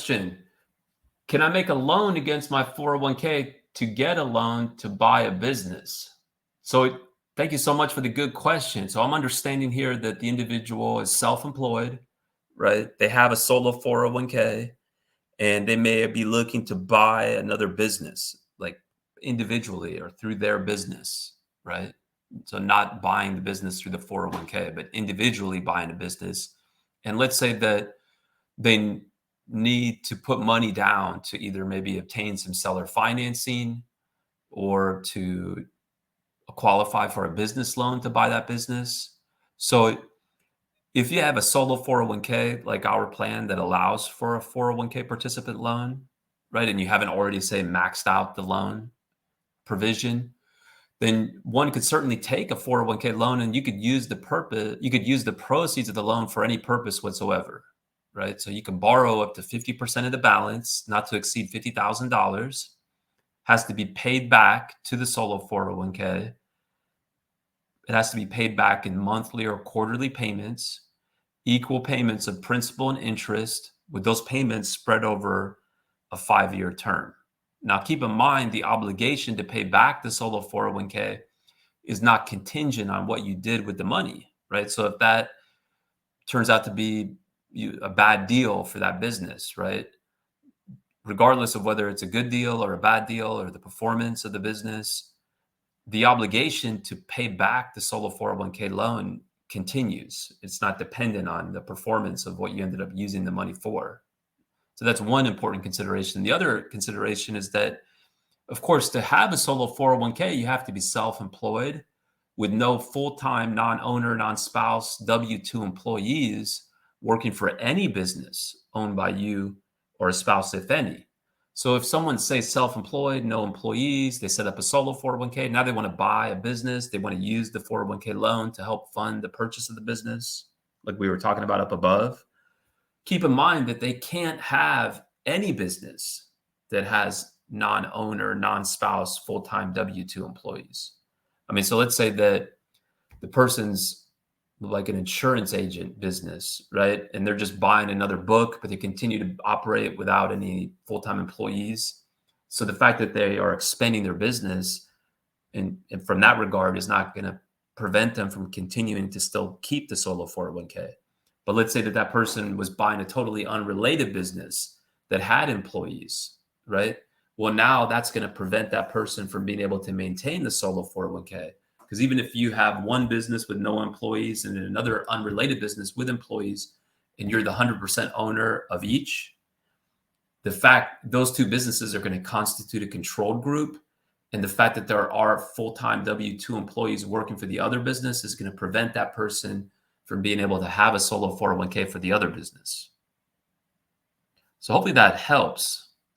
question. Can I make a loan against my 401k to get a loan to buy a business? So thank you so much for the good question. So I'm understanding here that the individual is self-employed, right? They have a solo 401k and they may be looking to buy another business, like individually or through their business, right? So not buying the business through the 401k, but individually buying a business. And let's say that they need to put money down to either maybe obtain some seller financing or to qualify for a business loan to buy that business. So if you have a solo 401k like our plan that allows for a 401k participant loan, right, and you haven't already, say, maxed out the loan provision, then one could certainly take a 401k loan and you could use the proceeds of the loan for any purpose whatsoever, right? So you can borrow up to 50% of the balance, not to exceed $50,000, has to be paid back to the solo 401k. It has to be paid back in monthly or quarterly payments, equal payments of principal and interest, with those payments spread over a 5-year term. Now, keep in mind the obligation to pay back the solo 401k is not contingent on what you did with the money, right? So if that turns out to be a bad deal for that business, right? Regardless of whether it's a good deal or a bad deal or the performance of the business, the obligation to pay back the solo 401k loan continues. It's not dependent on the performance of what you ended up using the money for. So that's one important consideration. The other consideration is that, of course, to have a solo 401k, you have to be self-employed with no full-time, non-owner, non-spouse, W-2 employees working for any business owned by you or a spouse, if any. So if someone, say, self-employed, no employees, they set up a solo 401k, now they want to buy a business, they want to use the 401k loan to help fund the purchase of the business, like we were talking about up above, keep in mind that they can't have any business that has non-owner, non-spouse, full-time W-2 employees. I mean, so let's say that the person's like an insurance agent business, right? And they're just buying another book, but they continue to operate without any full-time employees. So the fact that they are expanding their business and from that regard is not going to prevent them from continuing to still keep the solo 401k. But let's say that that person was buying a totally unrelated business that had employees, right? Well, now that's going to prevent that person from being able to maintain the solo 401k. Because even if you have one business with no employees and another unrelated business with employees, and you're the 100% owner of each, the fact those two businesses are going to constitute a controlled group, and the fact that there are full-time W-2 employees working for the other business is going to prevent that person from being able to have a solo 401k for the other business. So hopefully that helps.